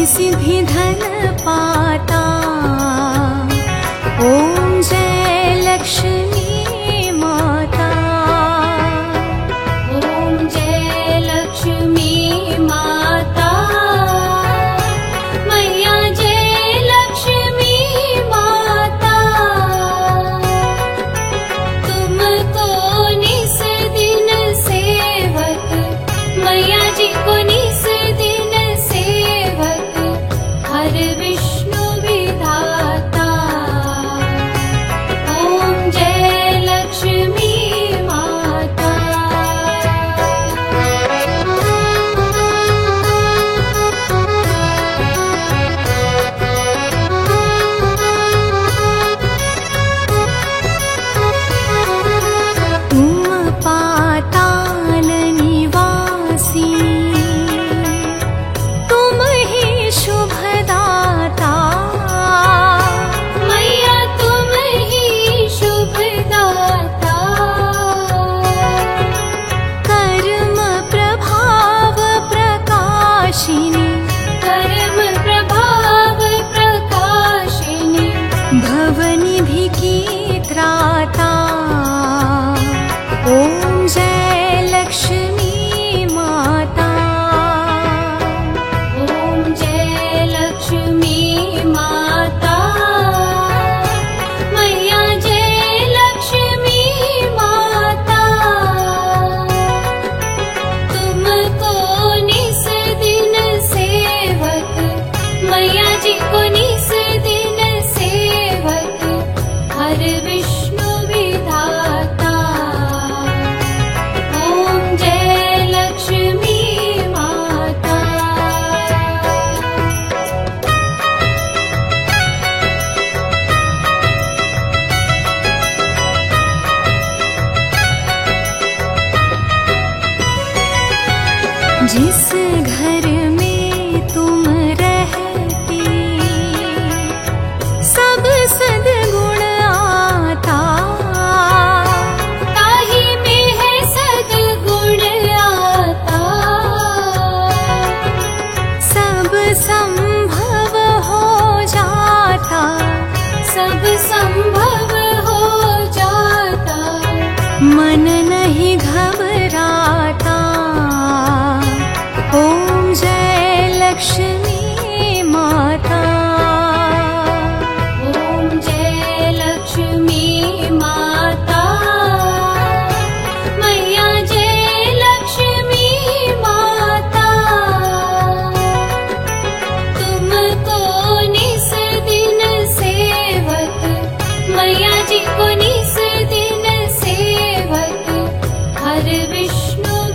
सिद्धि धन पाता। ओम जय लक्ष्मी माता। ओम जय लक्ष्मी माता। मैया जय लक्ष्मी माता। तुमको निस दिन सेवक, मैया जी को निस दिन सेवक, हर विष्णु विधाता। ओम जय लक्ष्मी माता। तुम पाताल निवासी, तुम ही शुभदाता। मैया तुम ही शुभदाता। कर्म प्रभाव प्रकाशिनी, कर्म प्रभाव प्रकाशिनी, भवनिधि की त्राता। ओम जय लक्ष्मी माता। ओम जय लक्ष्मी माता। मैया जय लक्ष्मी माता। तुमको निस दिन सेवक, मैया जी को निस दिन सेवक, हर विष्णु विधाता। ओम जय लक्ष्मी माता। जिस घर में तुम रहती, सब सद्गुण आता। ताही में है सद्गुण आता। सब संभव हो जाता, सब संभव हो जाता, मन नहीं घबराता। ओम जय लक्ष्मी माता। ओम जय लक्ष्मी माता। मैया जय लक्ष्मी माता। तुमको निस दिन सेवक, मैया जी को निस दिन सेवक, हर विष्णु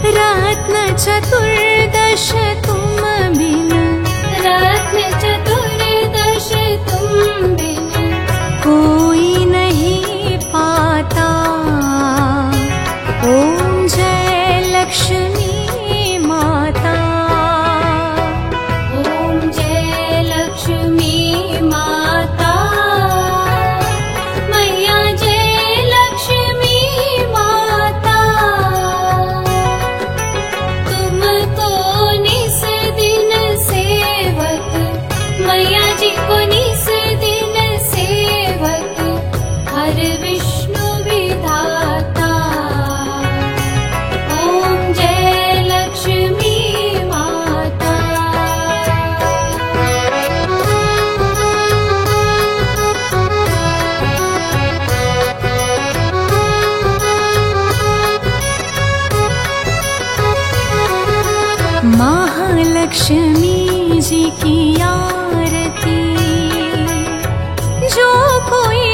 रत्न चतुर्दश तुम बिन, रत्न चतुर्दश तुम बिन कोई नहीं पाता। ओम जय लक्ष्मी माता। ओम जय लक्ष्मी माता। मैया जय लक्ष्मी माता। तुमको निस दिन सेवक, मैया जी को निस दिन सेवक, हर विष्णु विधाता। ओम जय लक्ष्मी माता। महालक्ष्मी जी की आरती जो कोई